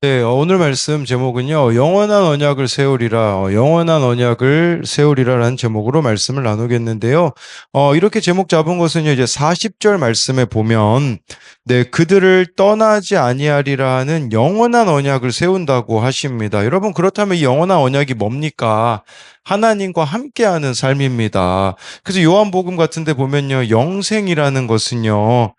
네, 오늘 말씀 제목은요, 영원한 언약을 세우리라, 영원한 언약을 세우리라라는 제목으로 말씀을 나누겠는데요. 이렇게 제목 잡은 것은요, 이제 40절 말씀에 보면, 네, 그들을 떠나지 아니하리라는 영원한 언약을 세운다고 하십니다. 여러분, 그렇다면 이 영원한 언약이 뭡니까? 하나님과 함께하는 삶입니다. 그래서 요한복음 같은 데 보면요, 영생이라는 것은요,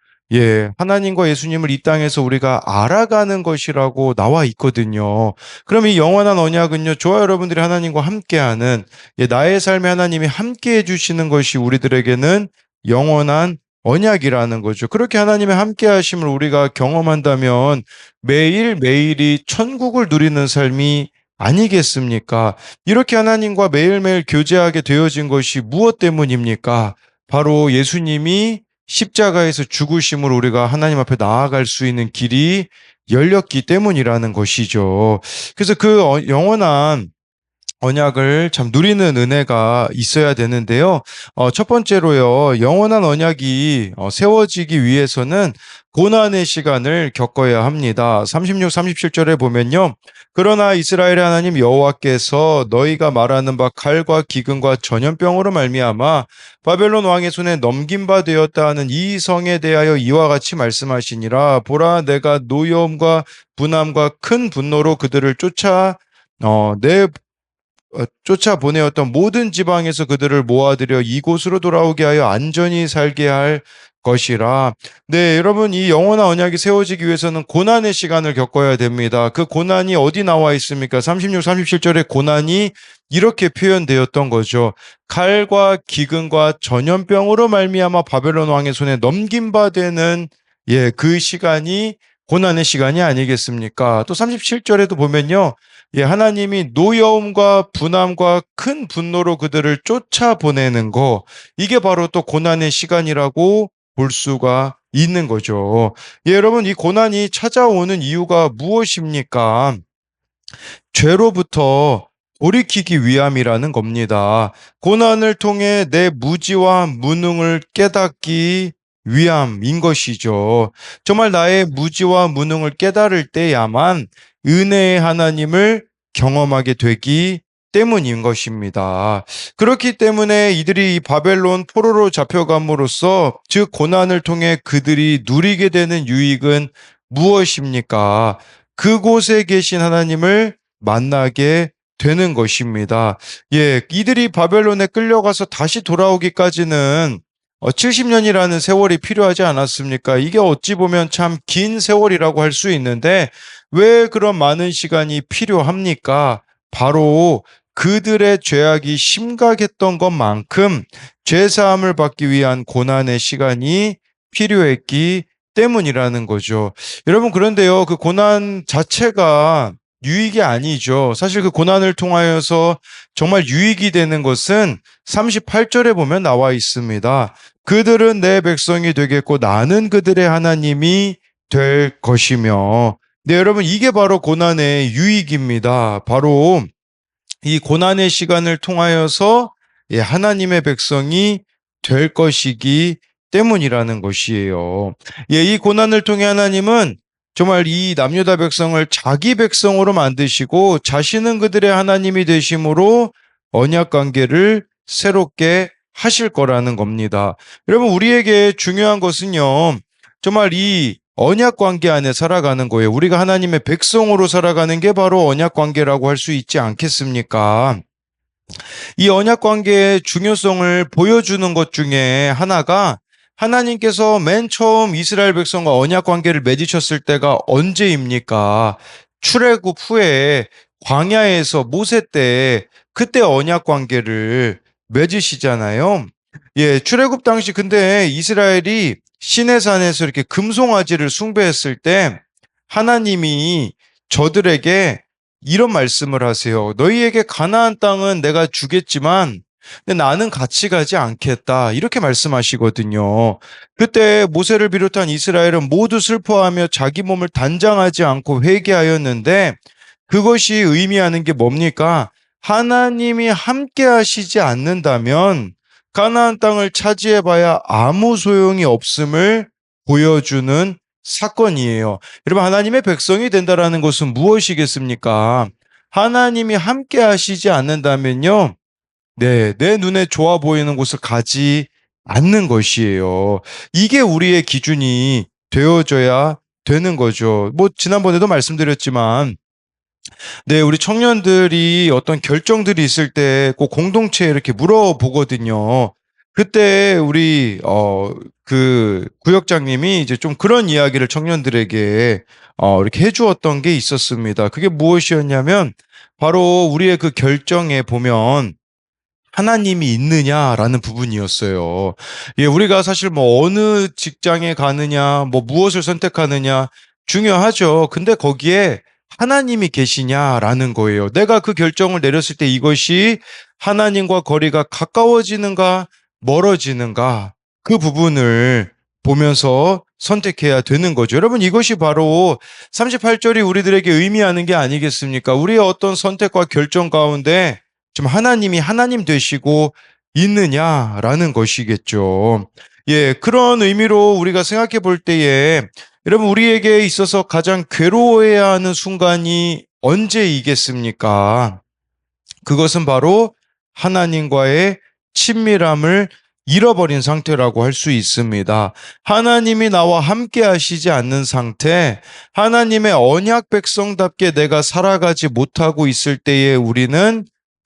하나님과 예수님을 이 땅에서 우리가 알아가는 것이라고 나와 있거든요. 그럼 이 영원한 언약은요, 저와 여러분들이 하나님과 함께하는, 나의 삶에 하나님이 함께해 주시는 것이 우리들에게는 영원한 언약이라는 거죠. 그렇게 하나님의 함께하심을 우리가 경험한다면 매일매일이 천국을 누리는 삶이 아니겠습니까? 이렇게 하나님과 매일매일 교제하게 되어진 것이 무엇 때문입니까? 바로 예수님이 십자가에서 죽으심으로 우리가 하나님 앞에 나아갈 수 있는 길이 열렸기 때문이라는 것이죠. 그래서 그 영원한 언약을 참 누리는 은혜가 있어야 되는데요. 첫 번째로요, 영원한 언약이 세워지기 위해서는 고난의 시간을 겪어야 합니다. 36, 37절에 보면요. 그러나 이스라엘의 하나님 여호와께서 너희가 말하는 바 칼과 기근과 전염병으로 말미암아 바벨론 왕의 손에 넘긴 바 되었다 하는 이 성에 대하여 이와 같이 말씀하시니라. 보라, 내가 노여움과 분함과 큰 분노로 그들을 내 쫓아보내었던 모든 지방에서 그들을 모아들여 이곳으로 돌아오게 하여 안전히 살게 할 것이라. 네, 여러분, 이 영원한 언약이 세워지기 위해서는 고난의 시간을 겪어야 됩니다. 그 고난이 어디 나와 있습니까? 36, 37절에 고난이 이렇게 표현되었던 거죠. 칼과 기근과 전염병으로 말미암아 바벨론 왕의 손에 넘긴 바 되는 그 시간이 고난의 시간이 아니겠습니까? 또 37절에도 보면요. 하나님이 노여움과 분함과 큰 분노로 그들을 쫓아보내는 거, 이게 바로 또 고난의 시간이라고 볼 수가 있는 거죠. 여러분, 이 고난이 찾아오는 이유가 무엇입니까? 죄로부터 돌이키기 위함이라는 겁니다. 고난을 통해 내 무지와 무능을 깨닫기 위함인 것이죠. 정말 나의 무지와 무능을 깨달을 때야만 은혜의 하나님을 경험하게 되기 때문인 것입니다. 그렇기 때문에 이들이 이 바벨론 포로로 잡혀감으로써 즉 고난을 통해 그들이 누리게 되는 유익은 무엇입니까? 그곳에 계신 하나님을 만나게 되는 것입니다. 이들이 바벨론에 끌려가서 다시 돌아오기까지는 70년이라는 세월이 필요하지 않았습니까? 이게 어찌 보면 참 긴 세월이라고 할 수 있는데 왜 그런 많은 시간이 필요합니까? 바로 그들의 죄악이 심각했던 것만큼 죄사함을 받기 위한 고난의 시간이 필요했기 때문이라는 거죠. 여러분, 그런데요, 그 고난 자체가 유익이 아니죠. 사실 그 고난을 통하여서 정말 유익이 되는 것은 38절에 보면 나와 있습니다. 그들은 내 백성이 되겠고 나는 그들의 하나님이 될 것이며. 네, 여러분, 이게 바로 고난의 유익입니다. 바로 이 고난의 시간을 통하여서 하나님의 백성이 될 것이기 때문이라는 것이에요. 이 고난을 통해 하나님은 정말 이 남유다 백성을 자기 백성으로 만드시고 자신은 그들의 하나님이 되심으로 언약 관계를 새롭게 하실 거라는 겁니다. 여러분, 우리에게 중요한 것은요, 정말 이 언약 관계 안에 살아가는 거예요. 우리가 하나님의 백성으로 살아가는 게 바로 언약 관계라고 할 수 있지 않겠습니까? 이 언약 관계의 중요성을 보여주는 것 중에 하나가 하나님께서 맨 처음 이스라엘 백성과 언약 관계를 맺으셨을 때가 언제입니까? 출애굽 후에 광야에서 모세 때 그때 언약 관계를 맺으시잖아요. 출애굽 당시 근데 이스라엘이 시내산에서 이렇게 금송아지를 숭배했을 때 하나님이 저들에게 이런 말씀을 하세요. 너희에게 가나안 땅은 내가 주겠지만 근데 나는 같이 가지 않겠다. 이렇게 말씀하시거든요. 그때 모세를 비롯한 이스라엘은 모두 슬퍼하며 자기 몸을 단장하지 않고 회개하였는데 그것이 의미하는 게 뭡니까? 하나님이 함께 하시지 않는다면 가나안 땅을 차지해봐야 아무 소용이 없음을 보여주는 사건이에요. 여러분, 하나님의 백성이 된다라는 것은 무엇이겠습니까? 하나님이 함께 하시지 않는다면요. 네, 내 눈에 좋아 보이는 곳을 가지 않는 것이에요. 이게 우리의 기준이 되어져야 되는 거죠. 뭐, 지난번에도 말씀드렸지만, 네, 우리 청년들이 어떤 결정들이 있을 때 꼭 공동체에 이렇게 물어보거든요. 그때 우리, 그 구역장님이 이제 좀 그런 이야기를 청년들에게, 이렇게 해주었던 게 있었습니다. 그게 무엇이었냐면, 바로 우리의 그 결정에 보면, 하나님이 있느냐라는 부분이었어요. 예, 우리가 사실 뭐 어느 직장에 가느냐, 뭐 무엇을 선택하느냐 중요하죠. 근데 거기에 하나님이 계시냐라는 거예요. 내가 그 결정을 내렸을 때 이것이 하나님과 거리가 가까워지는가, 멀어지는가, 그 부분을 보면서 선택해야 되는 거죠. 여러분, 이것이 바로 38절이 우리들에게 의미하는 게 아니겠습니까? 우리의 어떤 선택과 결정 가운데 좀 하나님이 하나님 되시고 있느냐라는 것이겠죠. 예, 그런 의미로 우리가 생각해 볼 때에 여러분, 우리에게 있어서 가장 괴로워해야 하는 순간이 언제이겠습니까? 그것은 바로 하나님과의 친밀함을 잃어버린 상태라고 할 수 있습니다. 하나님이 나와 함께 하시지 않는 상태, 하나님의 언약 백성답게 내가 살아가지 못하고 있을 때에 우리는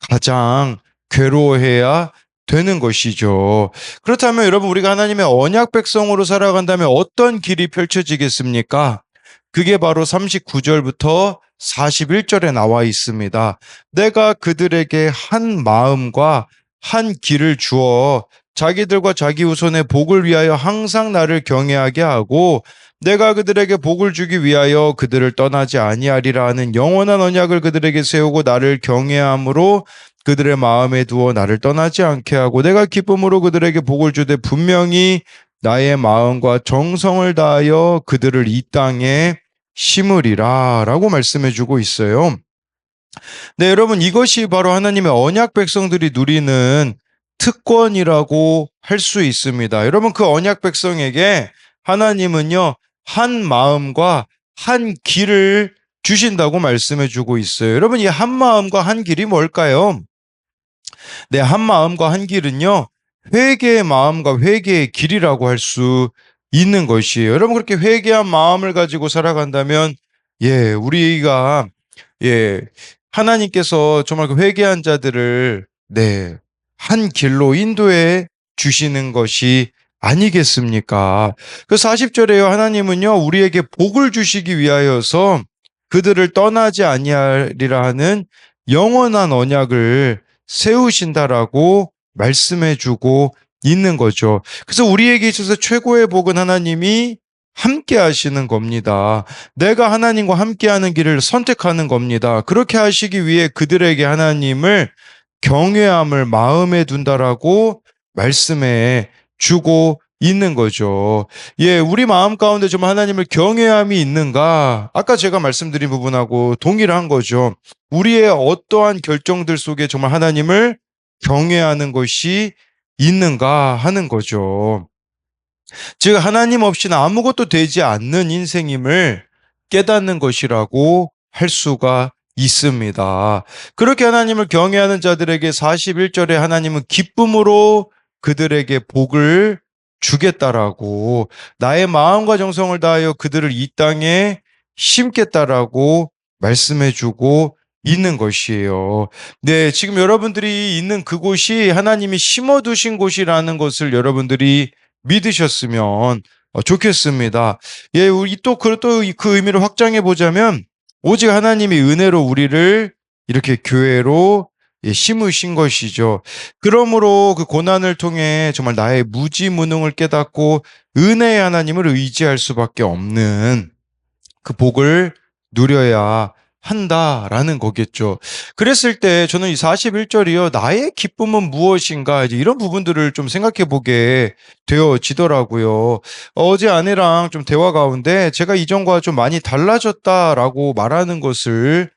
가장 괴로워해야 되는 것이죠. 그렇다면 여러분, 우리가 하나님의 언약 백성으로 살아간다면 어떤 길이 펼쳐지겠습니까? 그게 바로 39절부터 41절에 나와 있습니다. 내가 그들에게 한 마음과 한 길을 주어 자기들과 자기 후손의 복을 위하여 항상 나를 경외하게 하고 내가 그들에게 복을 주기 위하여 그들을 떠나지 아니하리라 하는 영원한 언약을 그들에게 세우고 나를 경외함으로 그들의 마음에 두어 나를 떠나지 않게 하고 내가 기쁨으로 그들에게 복을 주되 분명히 나의 마음과 정성을 다하여 그들을 이 땅에 심으리라 라고 말씀해 주고 있어요. 네, 여러분, 이것이 바로 하나님의 언약 백성들이 누리는 특권이라고 할 수 있습니다. 여러분, 그 언약 백성에게 하나님은요, 한 마음과 한 길을 주신다고 말씀해 주고 있어요. 여러분, 이 한 마음과 한 길이 뭘까요? 네, 한 마음과 한 길은요, 회개의 마음과 회개의 길이라고 할 수 있는 것이에요. 여러분, 그렇게 회개한 마음을 가지고 살아간다면, 예, 우리가, 예, 하나님께서 정말 그 회개한 자들을, 네, 한 길로 인도해 주시는 것이 아니겠습니까? 그 40절에요, 하나님은요, 우리에게 복을 주시기 위하여서 그들을 떠나지 아니하리라 하는 영원한 언약을 세우신다라고 말씀해 주고 있는 거죠. 그래서 우리에게 있어서 최고의 복은 하나님이 함께 하시는 겁니다. 내가 하나님과 함께 하는 길을 선택하는 겁니다. 그렇게 하시기 위해 그들에게 하나님을 경외함을 마음에 둔다라고 말씀해 주고 있는 거죠. 예, 우리 마음 가운데 좀 하나님을 경외함이 있는가? 아까 제가 말씀드린 부분하고 동일한 거죠. 우리의 어떠한 결정들 속에 정말 하나님을 경외하는 것이 있는가 하는 거죠. 즉, 하나님 없이는 아무것도 되지 않는 인생임을 깨닫는 것이라고 할 수가 있습니다. 그렇게 하나님을 경외하는 자들에게 41절에 하나님은 기쁨으로 그들에게 복을 주겠다라고 나의 마음과 정성을 다하여 그들을 이 땅에 심겠다라고 말씀해 주고 있는 것이에요. 네, 지금 여러분들이 있는 그곳이 하나님이 심어두신 곳이라는 것을 여러분들이 믿으셨으면 좋겠습니다. 예, 우리 또 그 의미를 확장해 보자면 오직 하나님이 은혜로 우리를 이렇게 교회로 심으신 것이죠. 그러므로 그 고난을 통해 정말 나의 무지무능을 깨닫고 은혜의 하나님을 의지할 수밖에 없는 그 복을 누려야 한다라는 거겠죠. 그랬을 때 저는 이 41절이요. 나의 기쁨은 무엇인가? 이제 이런 부분들을 좀 생각해 보게 되어지더라고요. 어제 아내랑 좀 대화 가운데 제가 이전과 좀 많이 달라졌다라고 말하는 것을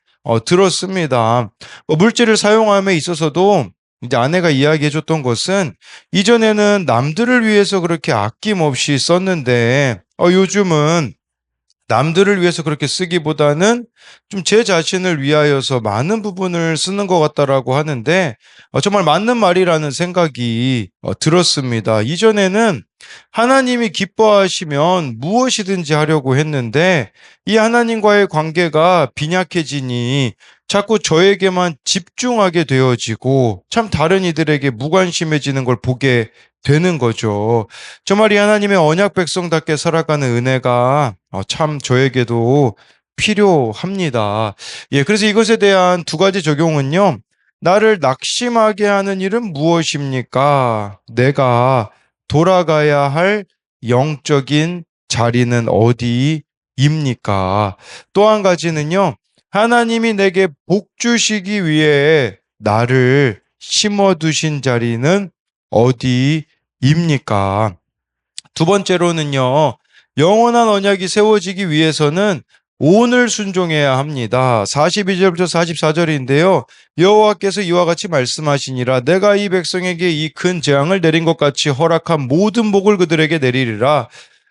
들었습니다. 물질을 사용함에 있어서도 이제 아내가 이야기해 줬던 것은 이전에는 남들을 위해서 그렇게 아낌없이 썼는데 요즘은 남들을 위해서 그렇게 쓰기보다는 좀 제 자신을 위하여서 많은 부분을 쓰는 것 같다라고 하는데 정말 맞는 말이라는 생각이 들었습니다. 이전에는 하나님이 기뻐하시면 무엇이든지 하려고 했는데 이 하나님과의 관계가 빈약해지니 자꾸 저에게만 집중하게 되어지고 참 다른 이들에게 무관심해지는 걸 보게 되는 거죠. 정말 이 하나님의 언약 백성답게 살아가는 은혜가 참 저에게도 필요합니다. 예, 그래서 이것에 대한 두 가지 적용은요. 나를 낙심하게 하는 일은 무엇입니까? 내가 돌아가야 할 영적인 자리는 어디입니까? 또 한 가지는요. 하나님이 내게 복 주시기 위해 나를 심어두신 자리는 어디입니까? 두 번째로는요, 영원한 언약이 세워지기 위해서는 오늘 순종해야 합니다. 42절부터 44절인데요. 여호와께서 이와 같이 말씀하시니라. 내가 이 백성에게 이 큰 재앙을 내린 것 같이 허락한 모든 복을 그들에게 내리리라.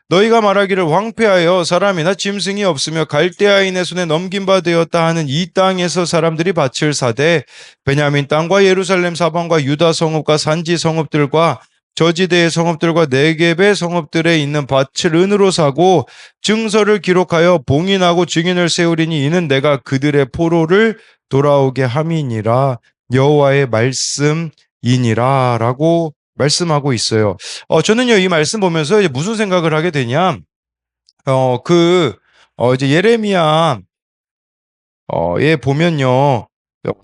너희가 말하기를 황폐하여 사람이나 짐승이 없으며 갈대아인의 손에 넘긴 바 되었다 하는 이 땅에서 사람들이 밭을 사되 베냐민 땅과 예루살렘 사방과 유다 성읍과 산지 성읍들과 저지대의 성읍들과 네겝의 성읍들에 있는 밭을 은으로 사고 증서를 기록하여 봉인하고 증인을 세우리니 이는 내가 그들의 포로를 돌아오게 함이니라. 여호와의 말씀이니라 라고 말씀하고 있어요. 저는요, 이 말씀 보면서 이제 무슨 생각을 하게 되냐. 이제 예레미야, 예, 보면요.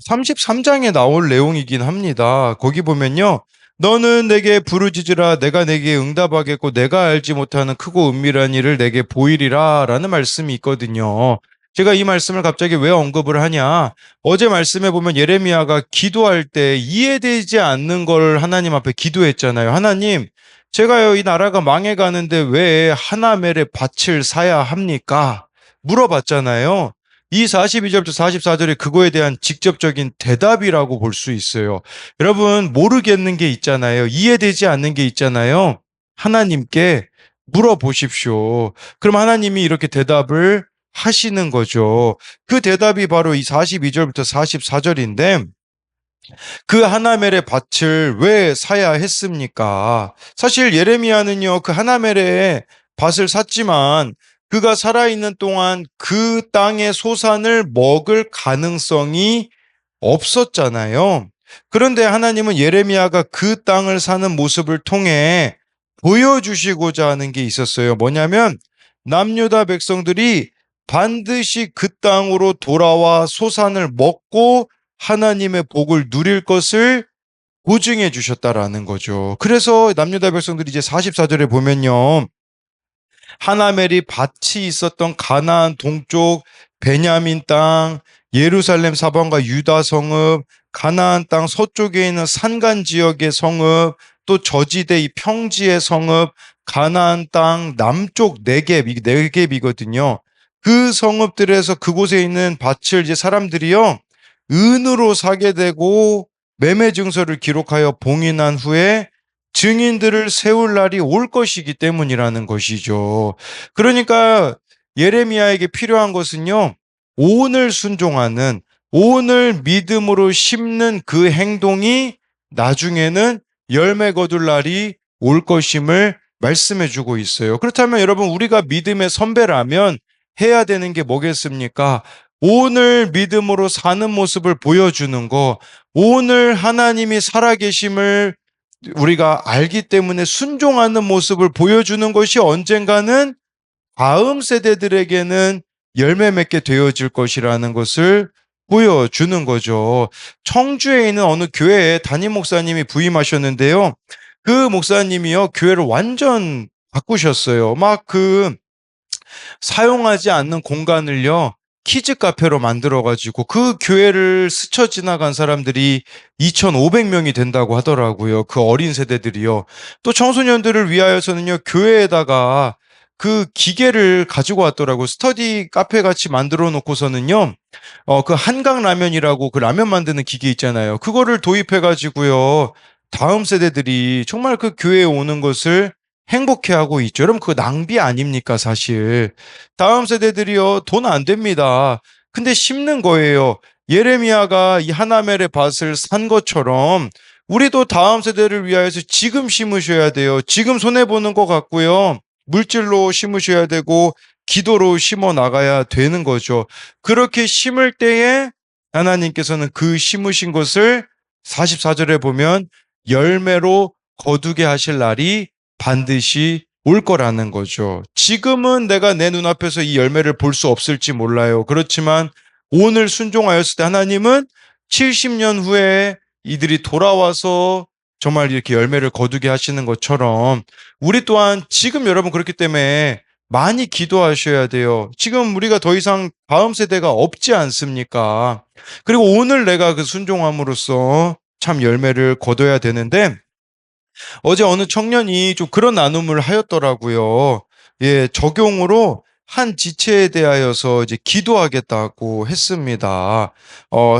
33장에 나올 내용이긴 합니다. 거기 보면요. 너는 내게 부르짖으라 내가 내게 응답하겠고 내가 알지 못하는 크고 은밀한 일을 내게 보이리라 라는 말씀이 있거든요. 제가 이 말씀을 갑자기 왜 언급을 하냐. 어제 말씀에 보면 예레미야가 기도할 때 이해되지 않는 걸 하나님 앞에 기도했잖아요. 하나님, 제가요, 이 나라가 망해가는데 왜 하나멜의 밭을 사야 합니까? 물어봤잖아요. 이 42절부터 44절이 그거에 대한 직접적인 대답이라고 볼 수 있어요. 여러분, 모르겠는 게 있잖아요. 이해되지 않는 게 있잖아요. 하나님께 물어보십시오. 그럼 하나님이 이렇게 대답을 하시는 거죠. 그 대답이 바로 이 42절부터 44절인데 그 하나멜의 밭을 왜 사야 했습니까? 사실 예레미야는요, 그 하나멜의 밭을 샀지만 그가 살아있는 동안 그 땅의 소산을 먹을 가능성이 없었잖아요. 그런데 하나님은 예레미야가 그 땅을 사는 모습을 통해 보여주시고자 하는 게 있었어요. 뭐냐면 남유다 백성들이 반드시 그 땅으로 돌아와 소산을 먹고 하나님의 복을 누릴 것을 보증해 주셨다라는 거죠. 그래서 남유다 백성들이 이제 44절에 보면요. 하나멜이 밭이 있었던 가나안 동쪽 베냐민 땅, 예루살렘 사방과 유다 성읍, 가나안 땅 서쪽에 있는 산간 지역의 성읍, 또 저지대 이 평지의 성읍, 가나안 땅 남쪽 네겝이거든요. 그 성읍들에서 그곳에 있는 밭을 이제 사람들이요, 은으로 사게 되고 매매 증서를 기록하여 봉인한 후에 증인들을 세울 날이 올 것이기 때문이라는 것이죠. 그러니까 예레미야에게 필요한 것은요, 오늘 순종하는, 오늘 믿음으로 심는 그 행동이 나중에는 열매 거둘 날이 올 것임을 말씀해 주고 있어요. 그렇다면 여러분, 우리가 믿음의 선배라면 해야 되는 게 뭐겠습니까? 오늘 믿음으로 사는 모습을 보여주는 거, 오늘 하나님이 살아계심을 우리가 알기 때문에 순종하는 모습을 보여주는 것이 언젠가는 다음 세대들에게는 열매 맺게 되어질 것이라는 것을 보여주는 거죠. 청주에 있는 어느 교회에 담임 목사님이 부임하셨는데요. 그 목사님이요, 교회를 완전 바꾸셨어요. 막 사용하지 않는 공간을요, 키즈 카페로 만들어가지고 그 교회를 스쳐 지나간 사람들이 2,500명이 된다고 하더라고요. 그 어린 세대들이요. 또 청소년들을 위하여서는요, 교회에다가 그 기계를 가지고 왔더라고요. 스터디 카페 같이 만들어 놓고서는요, 그 한강라면이라고 그 라면 만드는 기계 있잖아요. 그거를 도입해가지고요, 다음 세대들이 정말 그 교회에 오는 것을 행복해하고 있죠. 여러분 그거 낭비 아닙니까 사실. 다음 세대들이요 돈 안 됩니다. 근데 심는 거예요. 예레미야가 이 하나멜의 밭을 산 것처럼 우리도 다음 세대를 위하여서 지금 심으셔야 돼요. 지금 손해보는 것 같고요. 물질로 심으셔야 되고 기도로 심어 나가야 되는 거죠. 그렇게 심을 때에 하나님께서는 그 심으신 것을 44절에 보면 열매로 거두게 하실 날이 반드시 올 거라는 거죠. 지금은 내가 내 눈앞에서 이 열매를 볼 수 없을지 몰라요. 그렇지만 오늘 순종하였을 때 하나님은 70년 후에 이들이 돌아와서 정말 이렇게 열매를 거두게 하시는 것처럼 우리 또한 지금 여러분 그렇기 때문에 많이 기도하셔야 돼요. 지금 우리가 더 이상 다음 세대가 없지 않습니까? 그리고 오늘 내가 그 순종함으로써 참 열매를 거둬야 되는데 어제 어느 청년이 좀 그런 나눔을 하였더라고요. 예, 적용으로 한 지체에 대하여서 이제 기도하겠다고 했습니다.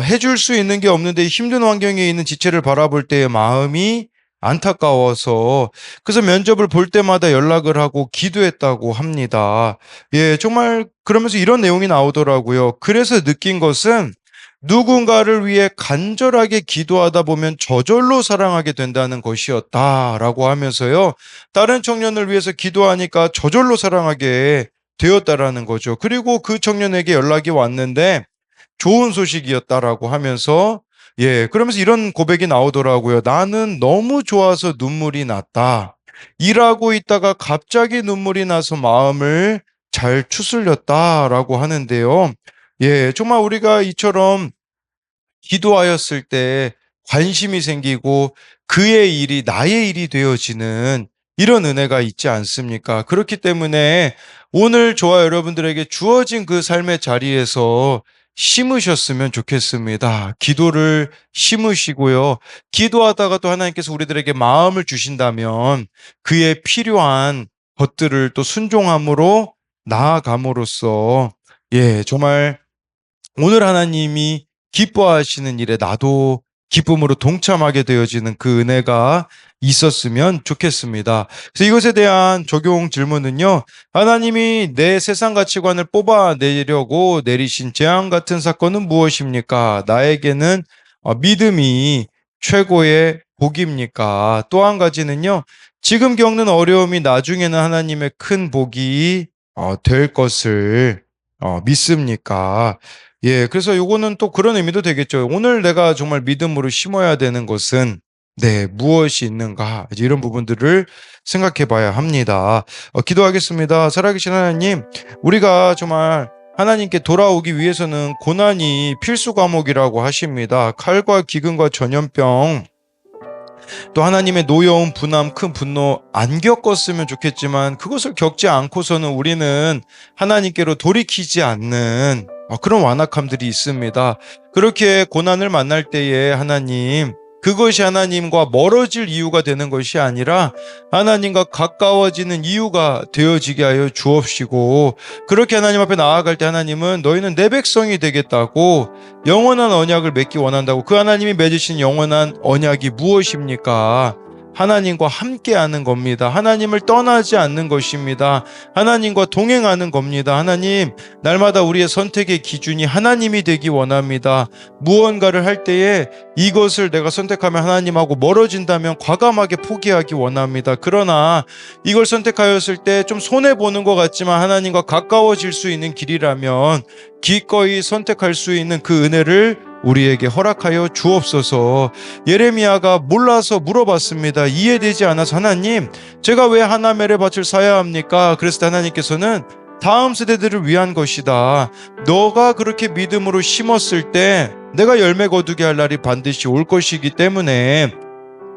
해줄 수 있는 게 없는데 힘든 환경에 있는 지체를 바라볼 때의 마음이 안타까워서 그래서 면접을 볼 때마다 연락을 하고 기도했다고 합니다. 예, 정말 그러면서 이런 내용이 나오더라고요. 그래서 느낀 것은 누군가를 위해 간절하게 기도하다 보면 저절로 사랑하게 된다는 것이었다라고 하면서요. 다른 청년을 위해서 기도하니까 저절로 사랑하게 되었다라는 거죠. 그리고 그 청년에게 연락이 왔는데 좋은 소식이었다라고 하면서 그러면서 이런 고백이 나오더라고요. 나는 너무 좋아서 눈물이 났다. 일하고 있다가 갑자기 눈물이 나서 마음을 잘 추스렸다라고 하는데요. 정말 우리가 이처럼 기도하였을 때 관심이 생기고 그의 일이 나의 일이 되어지는 이런 은혜가 있지 않습니까? 그렇기 때문에 오늘 저와 여러분들에게 주어진 그 삶의 자리에서 심으셨으면 좋겠습니다. 기도를 심으시고요. 기도하다가 또 하나님께서 우리들에게 마음을 주신다면 그에 필요한 것들을 또 순종함으로 나아감으로써 정말 오늘 하나님이 기뻐하시는 일에 나도 기쁨으로 동참하게 되어지는 그 은혜가 있었으면 좋겠습니다. 그래서 이것에 대한 적용 질문은요. 하나님이 내 세상 가치관을 뽑아내려고 내리신 재앙 같은 사건은 무엇입니까? 나에게는 믿음이 최고의 복입니까? 또 한 가지는요. 지금 겪는 어려움이 나중에는 하나님의 큰 복이 될 것을 믿습니까? 그래서 요거는 또 그런 의미도 되겠죠. 오늘 내가 정말 믿음으로 심어야 되는 것은 무엇이 있는가? 이제 이런 부분들을 생각해 봐야 합니다. 기도하겠습니다. 살아계신 하나님, 우리가 정말 하나님께 돌아오기 위해서는 고난이 필수 과목이라고 하십니다. 칼과 기근과 전염병, 또 하나님의 노여움, 분함, 큰 분노 안 겪었으면 좋겠지만 그것을 겪지 않고서는 우리는 하나님께로 돌이키지 않는 그런 완악함들이 있습니다. 그렇게 고난을 만날 때에 하나님, 그것이 하나님과 멀어질 이유가 되는 것이 아니라 하나님과 가까워지는 이유가 되어지게 하여 주옵시고, 그렇게 하나님 앞에 나아갈 때 하나님은 너희는 내 백성이 되겠다고 영원한 언약을 맺기 원한다고. 그 하나님이 맺으신 영원한 언약이 무엇입니까? 하나님과 함께하는 겁니다. 하나님을 떠나지 않는 것입니다. 하나님과 동행하는 겁니다. 하나님, 날마다 우리의 선택의 기준이 하나님이 되기 원합니다. 무언가를 할 때에 이것을 내가 선택하면 하나님하고 멀어진다면 과감하게 포기하기 원합니다. 그러나 이걸 선택하였을 때 좀 손해보는 것 같지만 하나님과 가까워질 수 있는 길이라면 기꺼이 선택할 수 있는 그 은혜를 우리에게 허락하여 주옵소서. 예레미야가 몰라서 물어봤습니다. 이해되지 않아서 하나님, 제가 왜 하나멜의 밭을 사야 합니까? 그래서 하나님께서는 다음 세대들을 위한 것이다. 너가 그렇게 믿음으로 심었을 때 내가 열매 거두게 할 날이 반드시 올 것이기 때문에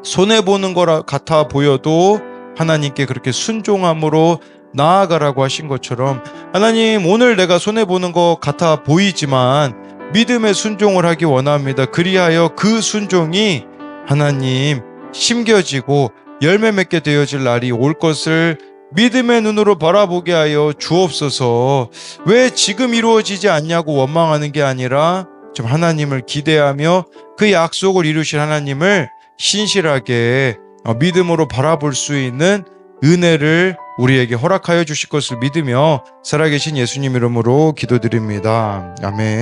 손해보는 거라 같아 보여도 하나님께 그렇게 순종함으로 나아가라고 하신 것처럼 하나님, 오늘 내가 손해보는 것 같아 보이지만 믿음의 순종을 하기 원합니다. 그리하여 그 순종이 하나님 심겨지고 열매 맺게 되어질 날이 올 것을 믿음의 눈으로 바라보게 하여 주옵소서. 왜 지금 이루어지지 않냐고 원망하는 게 아니라 좀 하나님을 기대하며 그 약속을 이루실 하나님을 신실하게 믿음으로 바라볼 수 있는 은혜를 우리에게 허락하여 주실 것을 믿으며 살아계신 예수님 이름으로 기도드립니다. 아멘.